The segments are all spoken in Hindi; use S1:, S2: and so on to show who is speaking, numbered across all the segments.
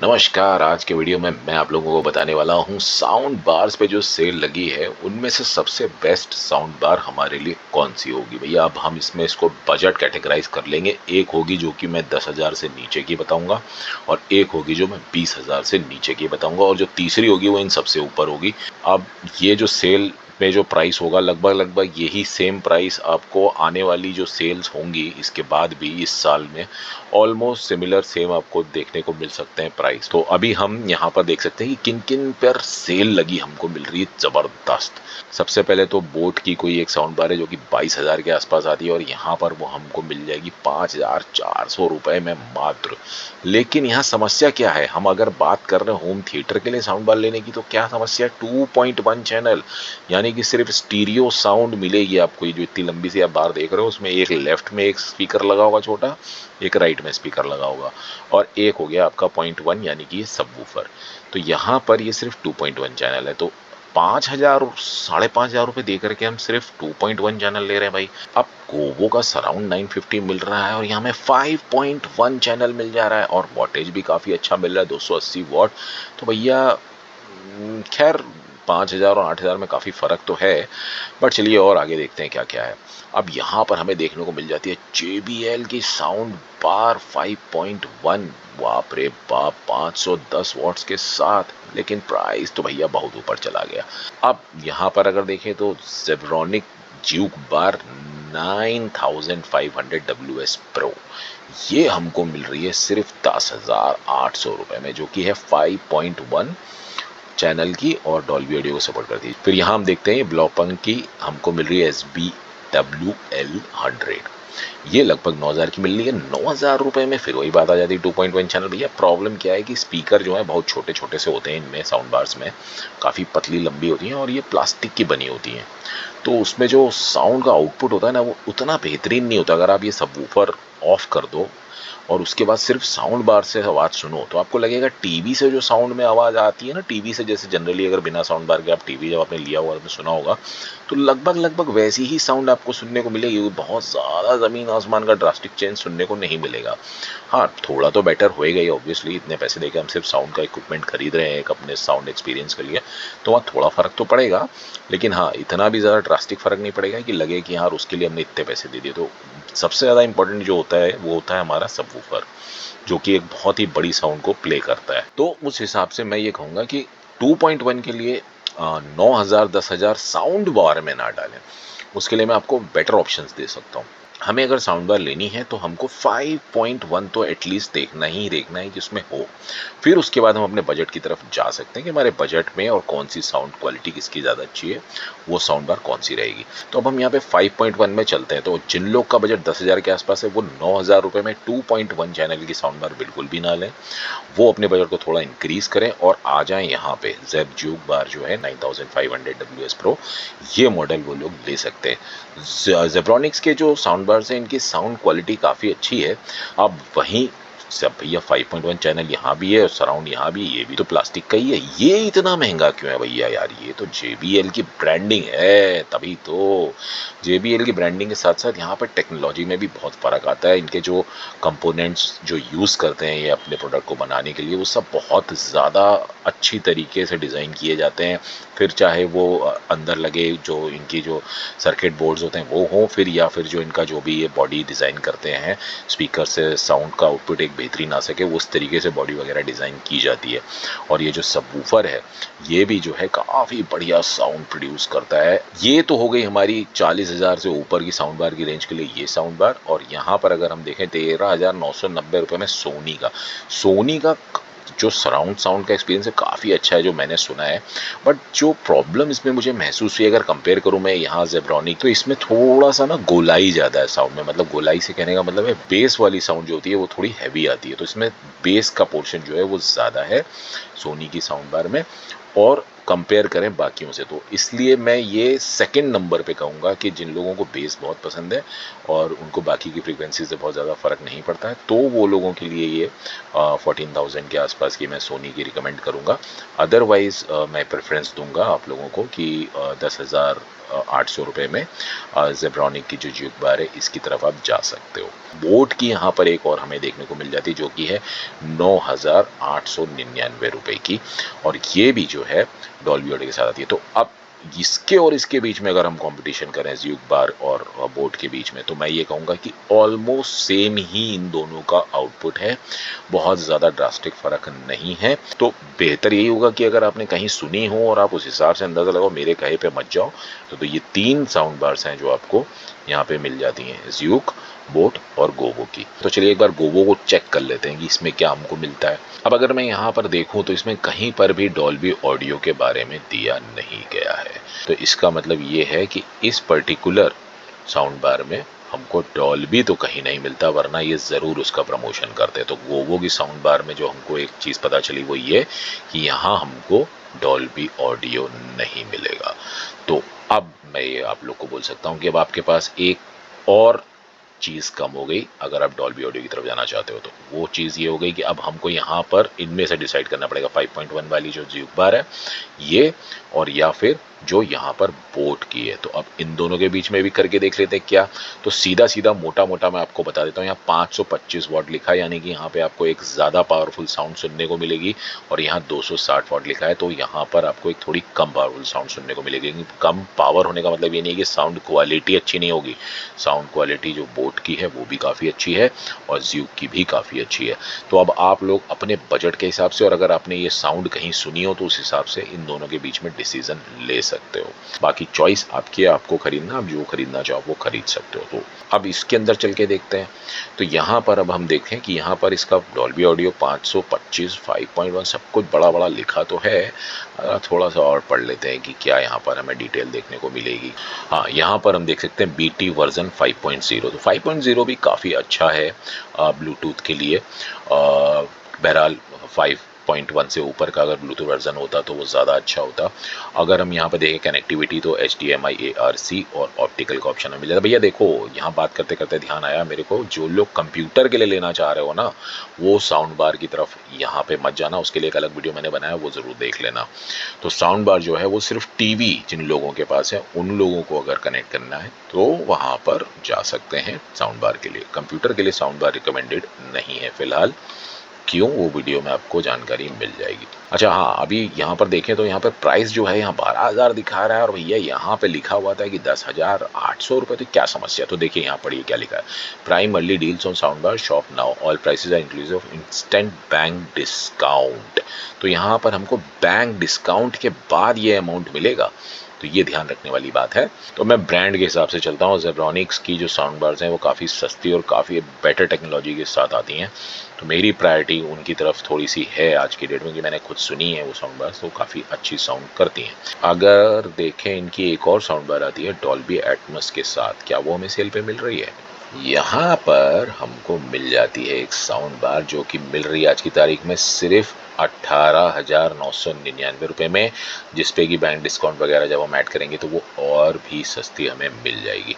S1: नमस्कार। आज के वीडियो में मैं आप लोगों को बताने वाला हूँ साउंड बार्स पे जो सेल लगी है उनमें से सबसे बेस्ट साउंड बार हमारे लिए कौन सी होगी। भैया अब हम इसको बजट कैटेगराइज कर लेंगे। एक होगी जो कि मैं 10,000 से नीचे की बताऊंगा और एक होगी जो मैं 20,000 से नीचे की बताऊंगा और जो तीसरी होगी वो इन सबसे ऊपर होगी। अब ये जो सेल में जो प्राइस होगा लगभग लगभग यही सेम प्राइस आपको आने वाली जो सेल्स होंगी इसके बाद भी इस साल में ऑलमोस्ट सिमिलर सेम आपको देखने को मिल सकते हैं प्राइस। तो अभी हम यहाँ पर देख सकते हैं कि किन किन पर सेल लगी हमको मिल रही है जबरदस्त। सबसे पहले तो बोट की कोई एक साउंड बार है जो कि 22,000 के आसपास आती है और यहाँ पर वो हमको मिल जाएगी 5,400 रुपए में मात्र। लेकिन यहाँ समस्या क्या है, हम अगर बात कर रहे हैं होम थिएटर के लिए साउंड बार लेने की तो क्या समस्या है, 2.1 चैनल यानी कि सिर्फ स्टीरियो साउंड मिलेगी आपको। ये जो इतनी लंबी सी आप बार देख रहे हो उसमें एक लेफ्ट में एक स्पीकर लगा होगा छोटा, एक राइट में स्पीकर लगा होगा और एक हो गया आपका 0.1 यानी कि ये सबवूफर। तो यहाँ पर ये सिर्फ 2.1 चैनल है। तो 5,000 5,500 रुपये दे करके हम सिर्फ 2.1 चैनल ले रहे हैं भाई। अब गोवो का सराउंड 950 मिल रहा है और यहाँ में 5.1 चैनल मिल जा रहा है और वॉटेज भी काफ़ी अच्छा मिल रहा है, 280 वॉट। तो भैया खैर 5,000 और 8,000 में काफ़ी फ़र्क तो है, बट चलिए और आगे देखते हैं क्या क्या है। अब यहाँ पर हमें देखने को मिल जाती है JBL की साउंड बार 5.1। बाप रे बाप, 510 वॉट्स के साथ, लेकिन प्राइस तो भैया बहुत ऊपर चला गया। अब यहाँ पर अगर देखें तो जेब्रॉनिक ज्यूक बार 9,500 WS प्रो ये हमको मिल रही है सिर्फ 10,800 रुपये में, जो कि है 5.1 चैनल की और डॉल्बी ऑडियो को सपोर्ट करती है। फिर यहाँ हम देखते हैं ब्लॉपंग की हमको मिल रही है SBWL100। ये लगभग 9,000 की मिल रही है। 9,000 रुपए में फिर वही बात आ जाती है 2.1 चैनल। भैया प्रॉब्लम क्या है कि स्पीकर जो है बहुत छोटे छोटे से होते हैं, इनमें साउंड बार्स में काफ़ी पतली लंबी होती हैं और ये प्लास्टिक की बनी होती हैं, तो उसमें जो साउंड का आउटपुट होता है ना वो उतना बेहतरीन नहीं होता। अगर आप ये सबवूफर ऑफ कर दो और उसके बाद सिर्फ साउंड बार से आवाज़ सुनो तो आपको लगेगा टीवी से जो साउंड में आवाज़ आती है ना, टीवी से जैसे जनरली अगर बिना साउंड बार के आप टीवी जब आपने लिया हुआ आपने सुना होगा तो लगभग लगभग वैसी ही साउंड आपको सुनने को मिलेगी। बहुत ज़्यादा ज़मीन आसमान का ड्रास्टिक चेंज सुनने को नहीं मिलेगा। हाँ, थोड़ा तो बेटर होएगा ही ऑब्वियसली, इतने पैसे देके हम सिर्फ साउंड का इक्विपमेंट खरीद रहे हैं एक अपने साउंड एक्सपीरियंस के लिए, तो वहाँ थोड़ा फ़र्क तो पड़ेगा। लेकिन हाँ, इतना भी ज़्यादा ड्रास्टिक फ़र्क नहीं पड़ेगा कि लगे कि यार उसके लिए हमने इतने पैसे दे दिए। तो सबसे ज़्यादा इंपॉर्टेंट जो होता है वो होता है हमारा सबवूफर, जो कि एक बहुत ही बड़ी साउंड को प्ले करता है। तो उस हिसाब से मैं ये कहूँगा कि 2.1 के लिए 9,000 10,000 साउंड बार में ना डालें। उसके लिए मैं आपको बेटर ऑप्शंस दे सकता हूँ। हमें अगर साउंड बार लेनी है तो हमको 5.1 तो एटलीस्ट देखना है कि उसमें हो। फिर उसके बाद हम अपने बजट की तरफ जा सकते हैं कि हमारे बजट में और कौन सी साउंड क्वालिटी किसकी ज़्यादा अच्छी है, वो साउंड बार कौन सी रहेगी। तो अब हम यहाँ पे 5.1 में चलते हैं। तो जिन लोग का बजट 10,000 के आसपास है वो 9,000 रुपये में 2.1 चैनल की साउंड बार बिल्कुल भी ना लें। वो अपने बजट को थोड़ा इंक्रीज करें और आ जाएं यहाँ पे जेब ज्यूक बार जो है 9,500 WS प्रो, ये मॉडल वो लोग ले सकते हैं। जेब्रॉनिक्स के जो साउंड बार्स हैं इनकी साउंड क्वालिटी काफ़ी अच्छी है। अब वहीं सब भैया 5.1 चैनल यहाँ भी है और सराउंड यहाँ भी, ये भी तो प्लास्टिक का ही है। ये इतना महंगा क्यों है भैया यार, ये तो JBL की ब्रांडिंग है तभी तो। JBL की ब्रांडिंग के साथ साथ यहाँ पर टेक्नोलॉजी में भी बहुत फ़र्क आता है। इनके जो कंपोनेंट्स जो यूज़ करते हैं ये अपने प्रोडक्ट को बनाने के लिए वो सब बहुत ज़्यादा अच्छी तरीके से डिज़ाइन किए जाते हैं। फिर चाहे वो अंदर लगे जो इनकी जो सर्किट बोर्ड्स होते हैं वो हों, फिर या फिर जो इनका जो भी ये बॉडी डिज़ाइन करते हैं स्पीकर से साउंड का आउटपुट एक बेहतरीन आ सके, उस तरीके से बॉडी वगैरह डिज़ाइन की जाती है। और ये जो सबवूफर है ये भी जो है काफ़ी बढ़िया साउंड प्रोड्यूस करता है। ये तो हो गई हमारी 40,000 से ऊपर की साउंड बार की रेंज के लिए ये साउंड बार। और यहाँ पर अगर हम देखें 13,990 रुपये में सोनी का जो सराउंड साउंड का एक्सपीरियंस है काफ़ी अच्छा है जो मैंने सुना है। बट जो प्रॉब्लम इसमें मुझे महसूस हुई अगर कंपेयर करूँ मैं यहाँ जेब्रॉनिक, तो इसमें थोड़ा सा ना गोलाई ज़्यादा है साउंड में। मतलब गोलाई से कहने का मतलब है बेस वाली साउंड जो होती है वो थोड़ी हैवी आती है, तो इसमें बेस का पोर्शन जो है वो ज़्यादा है सोनी की साउंड बार में और कंपेयर करें बाकियों से। तो इसलिए मैं ये सेकंड नंबर पे कहूँगा कि जिन लोगों को बेस बहुत पसंद है और उनको बाकी की फ्रीक्वेंसी से बहुत ज़्यादा फ़र्क नहीं पड़ता है तो वो लोगों के लिए ये 14,000 के आसपास की मैं सोनी की रिकमेंड करूँगा। अदरवाइज़ मैं प्रेफरेंस दूंगा आप लोगों को कि 10,000 ₹800 में ज़ेब्रॉनिक की जो ज्यूक बार है इसकी तरफ आप जा सकते हो। बोट की यहाँ पर एक और हमें देखने को मिल जाती है जो कि है ₹9,899 की, और ये भी जो है डॉल्बी ऑडियो के साथ आती है। तो अब इसके और इसके बीच में अगर हम कंपटीशन करें ज्यूक बार और बोट के बीच में, तो मैं ये कहूँगा कि ऑलमोस्ट सेम ही इन दोनों का आउटपुट है, बहुत ज़्यादा ड्रास्टिक फ़र्क नहीं है। तो बेहतर यही होगा कि अगर आपने कहीं सुनी हो और आप उस हिसाब से अंदाज़ा लगाओ, मेरे कहे पे मत जाओ। तो ये 3 साउंड बार्स हैं जो आपको यहाँ पे मिल जाती हैं, ज्यूक, बोट और गोवो की। तो चलिए एक बार गोवो को चेक कर लेते हैं कि इसमें क्या हमको मिलता है। अब अगर मैं यहाँ पर देखूँ तो इसमें कहीं पर भी डॉल्बी ऑडियो के बारे में दिया नहीं गया है। तो इसका मतलब ये है कि इस पर्टिकुलर साउंड बार में हमको डॉल्बी तो कहीं नहीं मिलता, वरना ये ज़रूर उसका प्रमोशन करते। तो गोवो की साउंड बार में जो हमको एक चीज़ पता चली वो ये कि यहाँ हमको डॉल्बी ऑडियो नहीं मिलेगा। तो अब मैं ये आप लोग को बोल सकता हूँ कि अब आपके पास एक और चीज़ कम हो गई अगर आप डॉल्बी ऑडियो की तरफ जाना चाहते हो। तो वो चीज़ ये हो गई कि अब हमको यहाँ पर इनमें से डिसाइड करना पड़ेगा, 5.1 वाली जो ज्यूक बार है ये, और या फिर जो यहाँ पर बोट की है। तो अब इन दोनों के बीच में भी करके देख लेते हैं क्या। तो सीधा सीधा मोटा मोटा मैं आपको बता देता हूँ, यहाँ 525 वॉट लिखा है, यानी कि यहाँ पे आपको एक ज़्यादा पावरफुल साउंड सुनने को मिलेगी, और यहाँ 260 वॉट लिखा है, तो यहाँ पर आपको एक थोड़ी कम पावरफुल साउंड सुनने को मिलेगी। कम पावर होने का मतलब ये नहीं है कि साउंड क्वालिटी अच्छी नहीं होगी, साउंड क्वालिटी जो बोट की है वो भी काफ़ी अच्छी है और ज्यूक की भी काफ़ी अच्छी है। तो अब आप लोग अपने बजट के हिसाब से, और अगर आपने ये साउंड कहीं सुनी हो तो उस हिसाब से इन दोनों के बीच में डिसीजन ले सकते हो। बाकी चॉइस आपकी है, आपको खरीदना, आप जो खरीदना चाहो वो खरीद सकते हो। तो अब इसके अंदर चल के देखते हैं। तो यहाँ पर अब हम देखते हैं कि यहाँ पर इसका डॉल्बी ऑडियो 525, 5.1 सब कुछ बड़ा बड़ा लिखा तो है। थोड़ा सा और पढ़ लेते हैं कि क्या यहाँ पर हमें डिटेल देखने को मिलेगी। हाँ, यहाँ पर हम देख सकते हैं BT वर्जन 5.0। तो 5.0 भी काफ़ी अच्छा है ब्लूटूथ के लिए। बहरहाल 5.1 से ऊपर का अगर ब्लूटूथ वर्जन होता तो वो ज़्यादा अच्छा होता। अगर हम यहाँ पर देखें कनेक्टिविटी, तो HDMI, ARC और ऑप्टिकल का ऑप्शन मिल जाता। भैया देखो, यहाँ बात करते करते ध्यान आया मेरे को, जो लोग कंप्यूटर के लिए लेना चाह रहे हो ना, वो साउंड बार की तरफ यहाँ पे मत जाना, उसके लिए एक अलग वीडियो मैंने बनाया, वो ज़रूर देख लेना। तो साउंड बार जो है वो सिर्फ टीवी जिन लोगों के पास है उन लोगों को अगर कनेक्ट करना है तो वहाँ पर जा सकते हैं साउंड बार के लिए। कंप्यूटर के लिए साउंड बार रिकमेंडेड नहीं है फिलहाल। क्यों, वो वीडियो में आपको जानकारी मिल जाएगी। अच्छा हाँ, अभी यहाँ पर देखें तो यहाँ पर प्राइस जो है यहाँ 12,000 दिखा रहा है, और भैया यहाँ पे लिखा हुआ था कि 10,800 रुपये। तो क्या समस्या। तो देखिए यहाँ पढ़िए क्या लिखा है, Prime early deals on sound bar shop now, all prices are inclusive of instant bank discount. तो यहाँ पर हमको बैंक डिस्काउंट के बाद ये अमाउंट मिलेगा, तो ये ध्यान रखने वाली बात है। तो मैं ब्रांड के हिसाब से चलता हूँ। ज़ेब्रॉनिक्स की जो साउंड बार्स हैं वो काफ़ी सस्ती और काफ़ी बेटर टेक्नोलॉजी के साथ आती हैं, तो मेरी प्रायोरिटी उनकी तरफ थोड़ी सी है आज की डेट में, कि मैंने खुद सुनी है वो साउंड बार्स, तो काफ़ी अच्छी साउंड करती हैं। अगर देखें इनकी एक और साउंड बार आती है डॉल्बी एटमॉस के साथ, क्या वो हमें सेल पे मिल रही है। यहाँ पर हमको मिल जाती है एक साउंड बार जो कि मिल रही है आज की तारीख में सिर्फ 18,999 रुपये में, जिसपे कि बैंक डिस्काउंट वगैरह जब हम ऐड करेंगे तो वो और भी सस्ती हमें मिल जाएगी।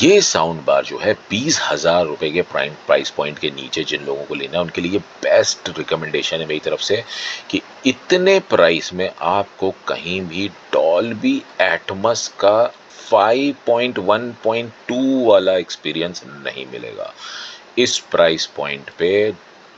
S1: ये साउंड बार जो है 20,000 रुपये के प्राइस पॉइंट के नीचे जिन लोगों को लेना है उनके लिए बेस्ट रिकमेंडेशन है मेरी तरफ से, कि इतने प्राइस में आपको कहीं भी डॉल्बी एटमॉस का 5.1.2 वाला एक्सपीरियंस नहीं मिलेगा। इस प्राइस पॉइंट पे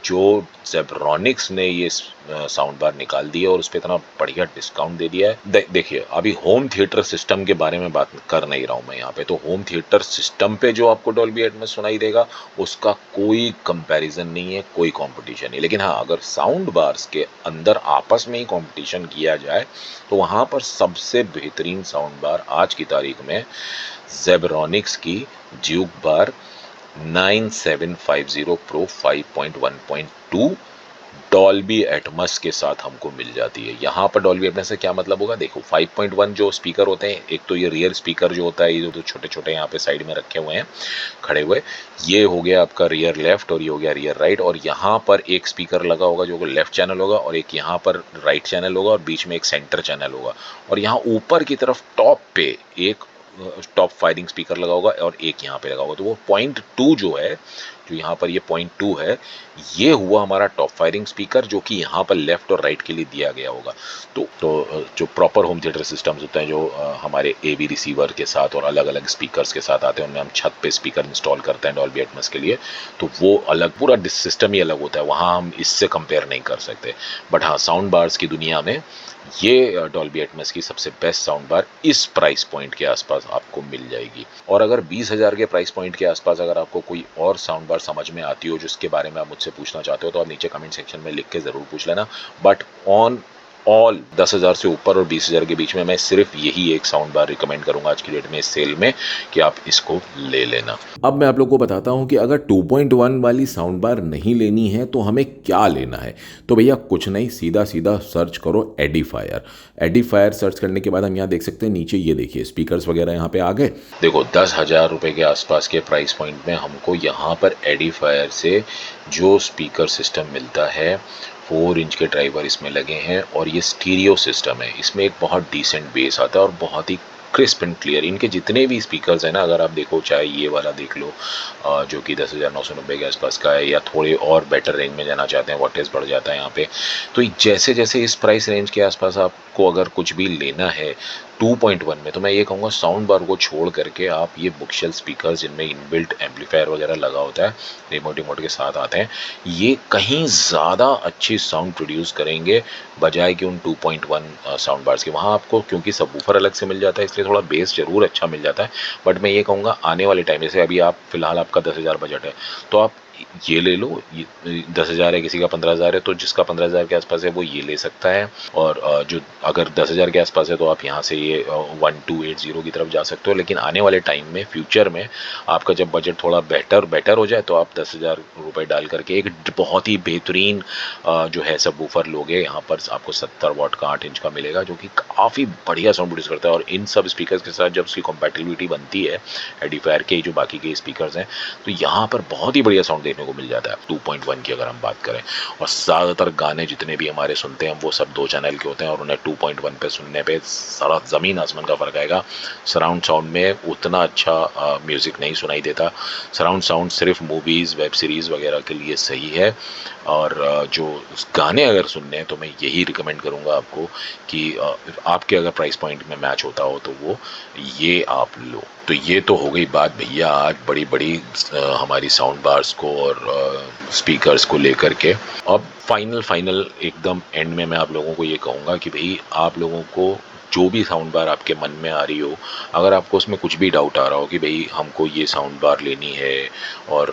S1: जो ज़ेब्रॉनिक्स ने ये साउंड बार निकाल दी है और उस पर इतना बढ़िया डिस्काउंट दे दिया है। देखिए अभी होम थिएटर सिस्टम के बारे में बात कर नहीं रहा हूँ मैं यहाँ पे, तो होम थिएटर सिस्टम पे जो आपको डॉल्बी एटमॉस सुनाई देगा उसका कोई कंपैरिजन नहीं है, कोई कंपटीशन नहीं। लेकिन हाँ, अगर साउंड बार्स के अंदर आपस में ही कंपटीशन किया जाए तो वहाँ पर सबसे बेहतरीन साउंड बार आज की तारीख में ज़ेब्रॉनिक्स की ज्यूक बार 9750 प्रो 5.1.2 डॉल्बी एटमॉस के साथ हमको मिल जाती है। यहाँ पर डॉल्बी एटमॉस से क्या मतलब होगा, देखो 5.1 जो स्पीकर होते हैं, एक तो ये रियर स्पीकर जो होता है, ये जो छोटे छोटे यहाँ पे साइड में रखे हुए हैं खड़े हुए, ये हो गया आपका रियर लेफ्ट और ये हो गया रियर राइट, और यहाँ पर एक स्पीकर लगा होगा जो लेफ्ट चैनल होगा, और एक यहाँ पर राइट चैनल होगा, और बीच में एक सेंटर चैनल होगा, और यहाँ ऊपर की तरफ टॉप पे एक टॉप फायरिंग स्पीकर लगा होगा और एक यहाँ पे लगा होगा। तो वो 0.2 जो है जो यहाँ पर ये 0.2 है, ये हुआ हमारा टॉप फायरिंग स्पीकर, जो कि यहाँ पर लेफ्ट और राइट के लिए दिया गया होगा। तो जो प्रॉपर होम थिएटर सिस्टम्स होते हैं, जो हमारे एवी रिसीवर के साथ और अलग अलग स्पीकर्स के साथ आते हैं, उनमें हम छत पे स्पीकर इंस्टॉल करते हैं डॉल्बी एटमॉस के लिए, तो वो अलग पूरा सिस्टम ही अलग होता है, वहाँ हम इससे कंपेयर नहीं कर सकते। बट हाँ, साउंड बार्स की दुनिया में ये डॉल्बी एटमॉस की सबसे बेस्ट साउंड बार इस प्राइस पॉइंट के आसपास आपको मिल जाएगी। और अगर 20,000 के प्राइस पॉइंट के आसपास अगर आपको कोई और साउंड बार समझ में आती हो जिसके बारे में आप मुझसे पूछना चाहते हो, तो आप नीचे कमेंट सेक्शन में लिख के ज़रूर पूछ लेना। बट ऑन ऑल 10,000 से ऊपर और 20,000 के बीच में मैं सिर्फ यही एक साउंड बार रिकमेंड करूंगा आज की डेट में इस सेल में, कि आप इसको ले लेना।
S2: अब मैं आप लोग को बताता हूं कि अगर 2.1 वाली साउंड बार नहीं लेनी है तो हमें क्या लेना है। तो भैया कुछ नहीं, सीधा सीधा सर्च करो एडिफायर। एडिफायर सर्च करने के बाद हम यहाँ देख सकते हैं, नीचे ये देखिए स्पीकर्स वगैरह यहाँ पे आ गए।
S1: देखो 10,000 रुपये के आसपास के प्राइस पॉइंट में हमको यहाँ पर एडिफायर से जो स्पीकर सिस्टम मिलता है, 4 इंच के ड्राइवर इसमें लगे हैं और ये स्टीरियो सिस्टम है। इसमें एक बहुत डिसेंट बेस आता है और बहुत ही क्रिस्प एंड क्लियर। इनके जितने भी स्पीकर्स हैं ना, अगर आप देखो, चाहे ये वाला देख लो जो कि 10,990 के आसपास का है, या थोड़े और बेटर रेंज में जाना चाहते हैं, वॉटेज बढ़ जाता है यहाँ पे, तो जैसे जैसे इस प्राइस रेंज के आसपास आपको अगर कुछ भी लेना है 2.1 में, तो मैं ये कहूँगा साउंड बार को छोड़ करके आप ये बुकशेल्फ स्पीकर्स जिनमें इनबिल्ट एम्पलीफायर वगैरह लगा होता है, रिमोट के साथ आते हैं, ये कहीं ज़्यादा अच्छी साउंड प्रोड्यूस करेंगे बजाय कि उन 2.1 साउंड बार्स के। वहाँ आपको क्योंकि सबवूफर अलग से मिल जाता है, इसलिए थोड़ा बेस ज़रूर अच्छा मिल जाता है। बट मैं ये कहूँगा आने वाले टाइम, जैसे अभी आप फिलहाल आपका 10,000 बजट है, तो आप ये ले लो। ये 10,000 है, किसी का 15,000 है, तो जिसका 15,000 के आसपास है वो ये ले सकता है। और जो अगर 10,000 के आसपास है तो आप यहाँ से ये 1280 की तरफ जा सकते हो। लेकिन आने वाले टाइम में, फ्यूचर में, आपका जब बजट थोड़ा बेटर हो जाए, तो आप 10,000 रुपये डाल करके एक बहुत ही बेहतरीन जो है सबवूफर लोगे। यहाँ पर आपको 70 वाट का 8 इंच का मिलेगा, जो कि काफ़ी बढ़िया साउंड प्रोड्यूस करता है। और इन सब स्पीकर्स के साथ जब उसकी कंपैटिबिलिटी बनती है एडिफायर के जो बाकी के स्पीकर्स हैं, तो यहाँ पर बहुत ही बढ़िया साउंड देखने को मिल जाता है 2.1 की अगर हम बात करें। और ज़्यादातर गाने जितने भी हमारे सुनते हैं वो सब 2 चैनल के होते हैं, और उन्हें 2.1 पे सुनने पे सारा ज़मीन आसमान का फ़र्क आएगा। सराउंड साउंड में उतना अच्छा म्यूज़िक नहीं सुनाई देता। सराउंड साउंड सिर्फ मूवीज़, वेब सीरीज़ वगैरह के लिए सही है। और जो गाने अगर सुनने हैं तो मैं यही रिकमेंड करूँगा आपको कि आपके अगर प्राइस पॉइंट में मैच होता हो तो वो ये आप लो। तो ये तो हो गई बात भैया आज बड़ी बड़ी हमारी साउंड बार्स को और स्पीकर्स को लेकर के। अब फाइनल एकदम एंड में मैं आप लोगों को ये कहूँगा कि भाई आप लोगों को जो भी साउंड बार आपके मन में आ रही हो, अगर आपको उसमें कुछ भी डाउट आ रहा हो कि भाई हमको ये साउंड बार लेनी है और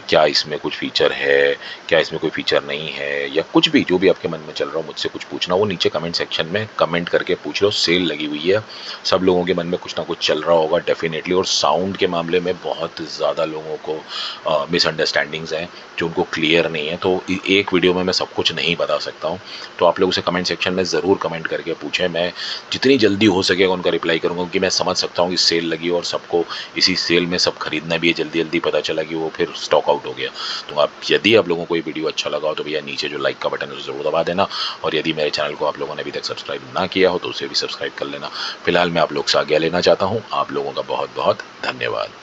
S1: क्या इसमें कुछ फीचर है, क्या इसमें कोई फीचर नहीं है, या कुछ भी जो भी आपके मन में चल रहा हो, मुझसे कुछ पूछना, वो नीचे कमेंट सेक्शन में कमेंट करके पूछ लो। सेल लगी हुई है, सब लोगों के मन में कुछ ना कुछ चल रहा होगा डेफिनेटली। और साउंड के मामले में बहुत ज़्यादा लोगों को मिसअंडरस्टैंडिंग्स हैं जो उनको क्लियर नहीं है। तो एक वीडियो में मैं सब कुछ नहीं बता सकता हूँ, तो आप लोग उसे कमेंट सेक्शन में ज़रूर कमेंट करके पूछें। मैं जितनी जल्दी हो सकेगा उनका रिप्लाई करूँगा, क्योंकि मैं समझ सकता हूँ कि सेल लगी और सबको इसी सेल में सब खरीदना भी है। जल्दी पता चला कि वो फिर स्टॉक आउट हो गया। तो यदि आप लोगों को ये वीडियो अच्छा लगा हो तो भैया नीचे जो लाइक का बटन है उसे ज़रूर दबा देना। और यदि मेरे चैनल को आप लोगों ने अभी तक सब्सक्राइब ना किया हो तो उसे भी सब्सक्राइब कर लेना। फिलहाल मैं आप लोग से आज्ञा लेना चाहता हूँ। आप लोगों का बहुत बहुत धन्यवाद।